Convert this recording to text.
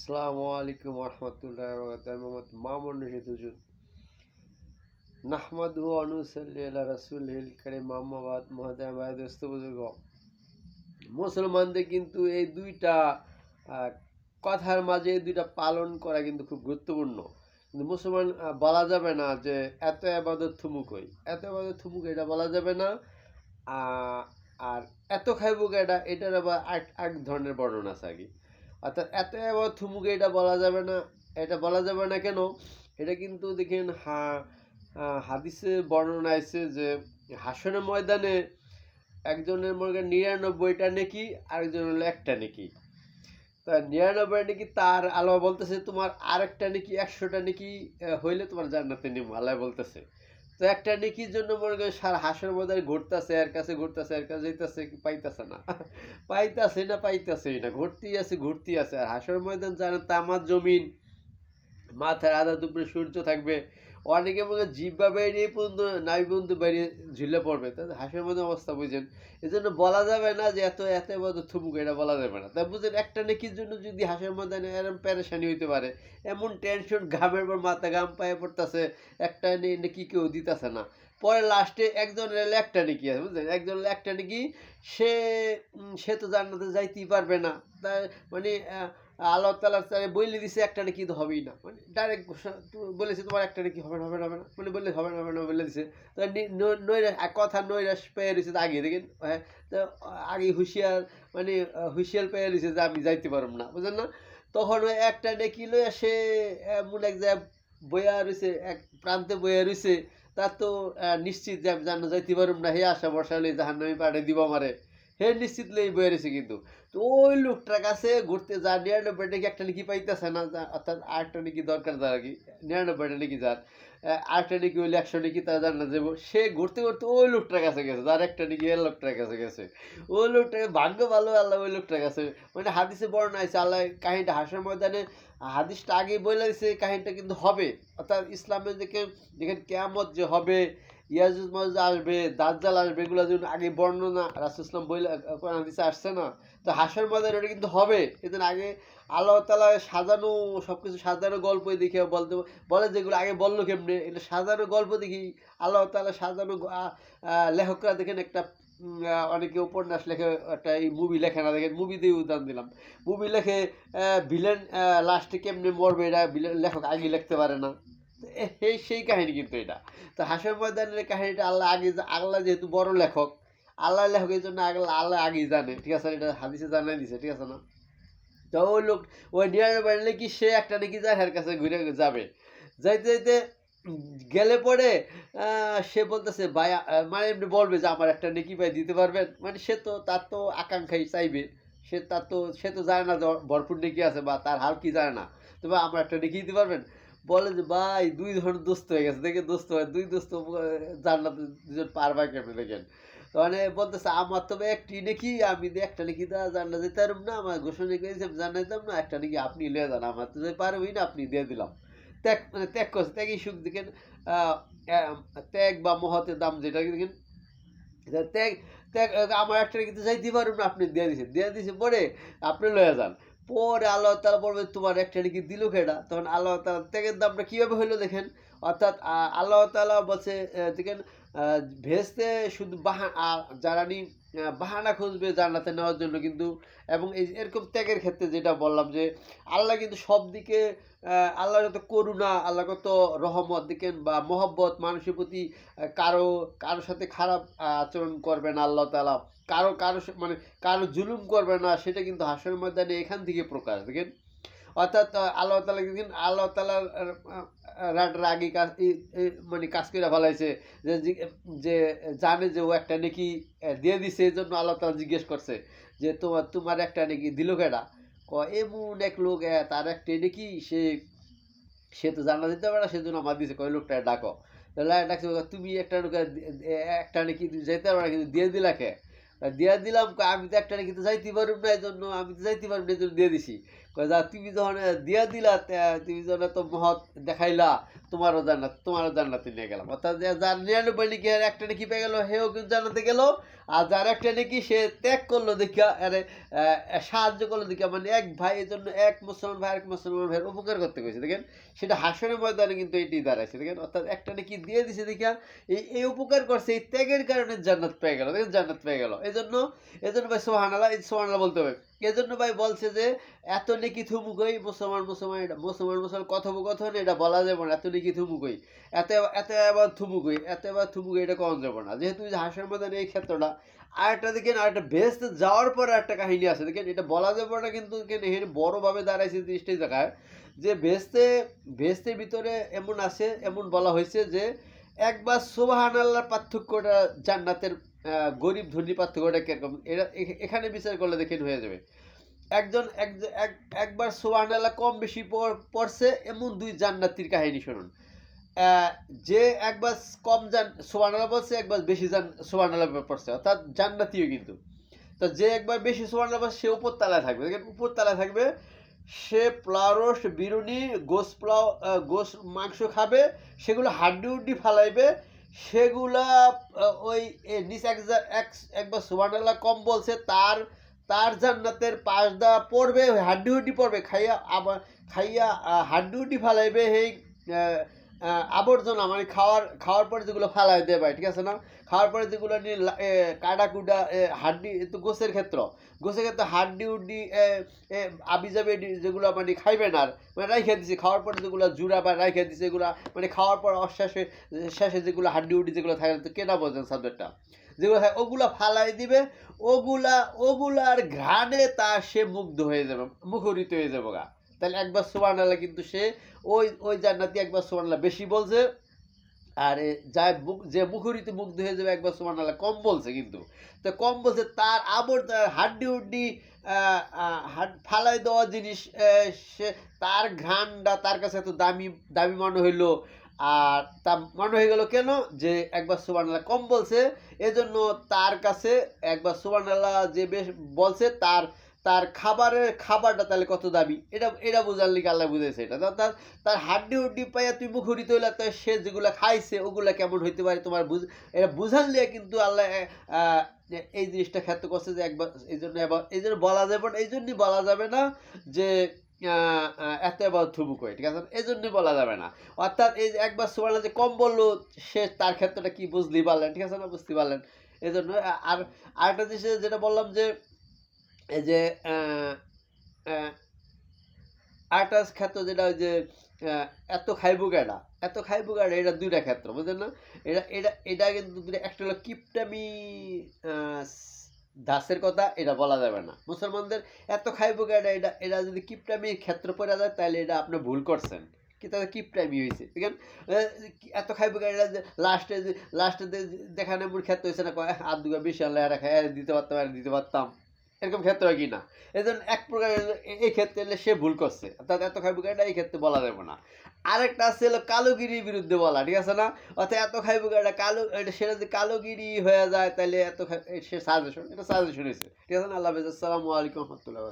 আসসালামু আলাইকুম রহমতুল্লাহ মোহাম্মদ মামুন রশিদ হুজুর নাহমাদুহু ওয়া নুসাল্লি আলা রাসূলিল কারীম আম্মা বাদ মুহতারাম দোস্ত বুজুর্গ মুসলমানদের কিন্তু এই দুইটা আহ, কথার মাঝে এই দুইটা পালন করা কিন্তু খুব গুরুত্বপূর্ণ। কিন্তু মুসলমান বলা যাবে না যে এত আবাদত থুমুকই, এত আবাদত থুমুক এটা বলা যাবে না। আহ, আর এত খাইব এটা, এটার আবার এক ধরনের বর্ণনা আছে আর কি। অর্থাৎ এত আবার থুমুকে এটা বলা যাবে না। এটা বলা যাবে না কেন? এটা কিন্তু দেখেন হাদিসে বর্ণনা আছে যে হাসনের ময়দানে একজনের মনে করেন ৯৯টা নেকি, আরেকজনের হলো একটা নেকি। তা ৯৯ নাকি তার আল্লাহ বলতেছে তোমার আরেকটা নাকি ১০০টা নাকি হইলে তোমার জান্নাতে নিব, আল্লাহ বলতেছে। তো একটা নেকির জন্য মনে করেন সারা হাসের মধ্যে ঘুরতেছে, এর কাছে ঘুরতেছে, এর কাছে যাইতেছে, পাইতেছে না পাইতেছেই না, ঘুরতেই আছে। আর হাসর ময়দান জানেন তামার জমিন, মাথার আধা দুপুরে সূর্য থাকবে, অনেকে মনে জিব্বা বেরিয়ে পর্যন্ত নাভি পর্যন্ত বেরিয়ে ঝুলে পড়বে। তাই হাসির মধ্যে অবস্থা বুঝেন। এই জন্য বলা যাবে না যে এত এত মতো থুমুক, এটা বলা যাবে না। তাই বুঝেন একটা নেকির জন্য যদি হাসির মধ্যে এরম প্যারেশানি হইতে পারে, এমন টেনশন, ঘামের পর মাথা ঘাম পায়ে পড়তেছে, একটা নেকি কেউ দিতেছে না। পরে লাস্টে একজনের একটা নেকি আছে বুঝলেন, একজনের একটা নেকি, সে সে তো জান্নাতে যাইতেই পারবে না। তাই মানে আল্লাহ তাআলা তারে বইলে দিছে একটা নাকি তো হবেই না, মানে ডাইরেক্ট বলেছে তোমার একটা নাকি হবে না, হবে না, হবে না, মানে বললে হবে না, হবে না বলে দিছে। তো নৈরাশ কথা, নৈরাশ পেয়ে রয়েছে আগে দেখেন। হ্যাঁ, তো আগে হুঁশিয়ার, মানে হুঁশিয়ার পেয়ে রয়েছে যে আমি যাইতে পারব না, বুঝলেন না। তখন ওই একটা ডেকে লইয়া সে এমন এক জায়গায় বইয়া রয়েছে, এক প্রান্তে বইয়া রয়েছে। তার তো নিশ্চিত যে আমি জান্নাত যাইতে পারব না, হে আশা ভরসা লই জাহান্নামে পাঠিয়ে দিব আমারে, হে নিশ্চিত লই বইয়া রয়েছে। কিন্তু তো ওই লোকটার কাছে ঘুরতে যা ৯৯ নাকি একটা নাকি পাইতেছে না, অর্থাৎ আরেকটা নাকি দরকার যার আর কি, ৯৯টা নাকি যার আরেকটা নাকি হইলে ১০০ নাকি তার জানা যাবো, সে ঘুরতে ঘুরতে ওই লোকটার কাছে গেছে যার একটা নাকি এর লোকটার কাছে গেছে। ওই লোকটাকে ভাগ্য ভালো, আল্লাহ ওই লোকটার কাছে, মানে হাদিসে বর্ণনা আছে আল্লাহ কাহিনীটা হাসর ময়দানে, হাদিসটা আগেই বলে দিছে কাহিনীটা কিন্তু হবে। অর্থাৎ ইসলামের দিকে যেখানে কেয়ামত যে হবে, ইয়াজুজ মাজুজ আসবে, দাজ্জাল আসবে, এগুলো যেন আগে বর্ণনা রাসূল ইসলাম বইলে কোরআন হাদিসে আসছে না। তো হাসর ময়দান ওটা কিন্তু হবে, এদিন আগে আল্লাহ তাআলা সাজানো, সবকিছু সাজানো গল্পই দেখে বলতে বলে, যেগুলো আগে বললো কেমনে, এটা সাজানো গল্প দেখি। আল্লাহ তাআলা সাজানো লেখকরা দেখেন একটা অনেকে উপন্যাস লেখে, একটা এই মুভি লেখে না, দেখেন মুভি দিয়ে উদাহরণ দিলাম। মুভি লেখে ভিলেন লাস্টে কেমনে মরবে, এটা ভিলেন লেখক আগে লিখতে পারে না। সেই কাহিনী কিন্তু এটা। তো হাসর ময়দানের কাহিনীটা আল্লাহ আগে, আল্লাহ যেহেতু বড় লেখক, আল্লাহ লেখক, এই জন্য আল্লাহ আগেই জানে, ঠিক আছে, এটা হাদিসে জানাই দিছে, ঠিক আছে না। তো ওই লোক, ওই ৯৯ নাকি সে একটা নাকি যায় এর কাছে ঘুরে যাবে, যাইতে যাইতে গেলে পরে সে বলতেছে ভাই, মানে এমনি বলবে যে আমার একটা নেকি ভাই দিতে পারবেন, মানে সে তো তার তো আকাঙ্ক্ষাই চাইবে, সে তো জানে না যে ভরপুর নেকি আছে বা তার হাল কি জানে না। তবে আমার একটা নেকি দিতে পারবেন। বলে যে ভাই দুই ধরনের দোস্ত হয়ে গেছে, দেখে দোস্ত হয়, দুই দোস্ত জান্নাতে দুজন পারবা কেমনে দেখেন। মানে বলতেছে আমার তবে একটি নাকি, আমি দিয়ে একটা নাকি দা জান্নাত যেতে পারব না, আমার ঘোষণা করেছে আমি জান্নাত যেতাম না, একটা নাকি আপনি লিয়ে যান, আমার তো পারবই না, আপনি দিয়ে দিলাম। ত্যাগ, মানে ত্যাগ করছে, ত্যাগই সুখ দেখেন। আহ, ত্যাগ বা মহতের দাম যেটা দেখেন, ত্যাগ, ত্যাগ আমার একটা কিন্তু যাইতে পারুন না, আপনি দিয়ে দিছে পরে আপনি লয়ে যান। পরে আল্লাহ তাআলা বলবে তোমার একটা নাকি দিল কেডা, তখন আল্লাহ তাআলা ত্যাগের দামটা কীভাবে হইলো দেখেন। অর্থাৎ আল্লাহ তাআলা বলছে দেখেন, ভেস্তে শুধু যারা বাহানা খুঁজবে জান্নাতে নেওয়ার জন্য কিন্তু, এবং এই এরকম ত্যাগের ক্ষেত্রে যেটা বললাম যে আল্লাহ কিন্তু সব দিকে, আল্লাহর কত করুণা, আল্লাহ কত রহমত দেখেন বা মহব্বত মানুষের প্রতি, কারোর সাথে খারাপ আচরণ করবে না আল্লাহ তাআলা, মানে কারো জুলুম করবে না, সেটা কিন্তু হাসর ময়দানে এখান থেকে প্রকাশ দেখেন। অর্থাৎ আল্লাহ তাআলা দেখেন, আল্লাহ তাআলার রাগী কাজ, মানে কাজ করে ফেলাইছে, যে যে জানে যে ও একটা নেকি দিয়ে দিছে, এই জন্য আল্লাহ তাআলা জিজ্ঞেস করছে যে তোমার একটা নেকি দিল কেডা। এমন এক লোক, তার একটা নেকি, সে তো জান্নাত দিতে পারে না, সেজন্য আমার দিছে, কয় লোকটা ডাকো। তাহলে ডাকছে, তুমি একটা একটা নাকি যাইতে পারবে না, কিন্তু দিয়ে দিলা কে? দিয়া দিলাম, আমি তো একটা নাকি তো যাইতে পারব না, এই জন্য আমি তো যাইতে পারব না, এই জন্য দিয়ে দিছি। কয় যা, তুমি যখন দিয়া দিলা, তুমি যখন এত মহৎ দেখাইলা, তোমারও জান্নাতে নিয়ে গেলাম। অর্থাৎ যার ৯৯ নাকি একটা নাকি পেয়ে গেল, হেও কিন্তু জান্নাতে গেল, আর যার একটা নাকি সে ত্যাগ করলো দেখিয়া আরে সাহায্য করলো দেখিয়া মানে এক ভাই এর জন্য এক মুসলমান ভাই এক মুসলমান ভাইয়ের উপকার করতে গেছে দেখেন, সেটা হাসরের ময়দানে কিন্তু এটি দাঁড়াইছে দেখেন, অর্থাৎ একটা নাকি দিয়ে দিছে দেখিয়া এই উপকার করছে, এই ত্যাগের কারণে জান্নাত পেয়ে গেল, দেখেন জান্নাত পেয়ে গেল। এজন্য ভাই সুবহানাল্লাহ, এই সুবহানাল্লাহ বলতে হবে। এজন্য ভাই বলছে যে এত নেকি থুমুকই মুসলমান মুসলমান এটা মুসলমান কথোপকথন এটা বলা যাবে না, এত নেকি থুমুকই এত এত আবার থুমুকই এত আবার থুমুকই এটা কম যাবে না, যেহেতু হাসরের ময়দানে এই ক্ষেত্রটা। আরেকটা দেখেন, আরেকটা বেহেশতে যাওয়ার পরে একটা কাহিনী আছে দেখেন, এটা বলা যাবে না কিন্তু এখানে বড়ভাবে দাঁড়াইছে জিনিসটাই জায়গায় যে বেহেশতের ভিতরে এমন আছে, এমন বলা হয়েছে যে একবার সুবহানাল্লাহর পার্থক্যটা জান্নাতের গরিব ধনী পার্থক্যটা কিরকম এটা এখানে বিচার করলে দেখেন হয়ে যাবে। একবার সুবহানাল্লাহ কম বেশি পড়ছে এমন দুই জান্নাতীর কাহিনী শুনুন। যে একবার কম সুবহানাল্লাহ বলছে, একবার বেশি সুবহানাল্লাহ পড়ছে, অর্থাৎ জান্নাতীও কিন্তু। তো যে একবার বেশি সুবহানাল্লাহ বলছে সে উপর তলায় থাকবে, দেখেন উপর তলায় থাকবে, সে পোলাও রোস্ট বিরিয়ানি গোস মাংস খাবে, সেগুলো হাড্ডি উড্ডি ফালাইবে, সেগুলা ওই নিচে একবার সুবহানাল্লাহ কম বলছে তার জান্নাতের পাশ দা পড়বে, হাড্ডি হুড্ডি পড়বে, খাইয়া হাড্ডি হুড্ডি ফালাইবে, সেই আবর্জনা মানে খাওয়ার পরে যেগুলো ফালাই দেয় ভাই, ঠিক আছে না, খাওয়ার পরে যেগুলো নিয়ে কাটা কুটা হাড্ডি তো গোসের ক্ষেত্রে হাড্ডি উড্ডি আবি যাবে যেগুলো মানে খাইবে না, আর মানে রাইখে দিছে, খাওয়ার পরে যেগুলো জুড়া বা রাইখে দিছে এগুলো মানে খাওয়ার পর শেষে যেগুলো হাড্ডি উড্ডি যেগুলো থাকে তো কেনা বোঝেন সাবজেক্টটা, যেগুলো থাকে ওগুলা ফালাই দিবে, ওগুলার ঘ্রাণে সে মুগ্ধ হয়ে যাবে, মুখরিত হয়ে যাবে গা। তাহলে একবার সুবহানাল্লাহ কিন্তু সে ওই জান্নাতি একবার সুবহানাল্লাহ বেশি বলছে, আর যে মুখরিত মুগ্ধ হয়ে যাবে একবার সুবহানাল্লাহ কম বলছে, কিন্তু তো কম বলছে তার হাড্ডি উড্ডি ফালাই দেওয়া জিনিস সে তার ঘ্রাণটা তার কাছে এত দামি মনে হইলো। আর তা মনে হয়ে গেল কেন, যে একবার সুবহানাল্লাহ কম বলছে, এজন্য তার কাছে একবার সুবহানাল্লাহ যে বেশ বলছে তার খাবারটা তাহলে কত দামি, এটা বোঝার লিগে আল্লাহ বুঝেছে। এটা তার হাড্ডি হুড্ডি পাইয়া তুই মুখরিত হইলা, তাই সে যেগুলো খাইছে ওগুলা কেমন হইতে পারে তোমার এটা বুঝার লিগে কিন্তু আল্লাহ এই জিনিসটা খ্যাত করছে যে একবার এই জন্য বলা যাবে না, এই জন্যই বলা যাবে না যে এত এবার থুবুক হয়, ঠিক আছে, এই জন্যই বলা যাবে না। অর্থাৎ এই যে একবার সুবহানাল্লাহ যে কম বললো সে তার ক্ষেত্রটা কি বুঝতেই পারলেন, ঠিক আছে না, বুঝতে পারলেন। এই জন্য আর আরেকটা জিনিস যেটা বললাম যে এই যে আরেকটা ক্ষেত্র যেটা ওই যে এত খাইবো কেডা এটা দুইটা ক্ষেত্র বুঝলেন না, এটা কিন্তু একটা হলো কিপটামি দাসের কথা, এটা বলা যাবে না মুসলমানদের এত খাইবো কেডা, এটা যদি কিপটামি ক্ষেত্র পড়ে যায় তাহলে এটা আপনি ভুল করছেন, কি তাদের কিপটামি হয়েছে, দেখেন এত খাইবো কেডা লাস্টে দেখানো এমন ক্ষেত্র হয়েছে না, আর দুগা বেশি আল্লাহ দিতে পারতাম এরকম ক্ষেত্র হয় কি না। এই জন্য এক প্রকার এই ক্ষেত্রে সে ভুল করছে, অর্থাৎ এত খাইবো এটা এই ক্ষেত্রে বলা যাবে না। আরেকটা আছে হলো কালোগিরির বিরুদ্ধে বলা, ঠিক আছে না, অর্থাৎ এত খাইবো এটা সেটা যদি কালোগিরি হয়ে যায় তাহলে সে সাজেশন হয়েছে, ঠিক আছে না। আল্লাহ হাফেজ, আসসালামু আলাইকুম রহমতুল্লাহ।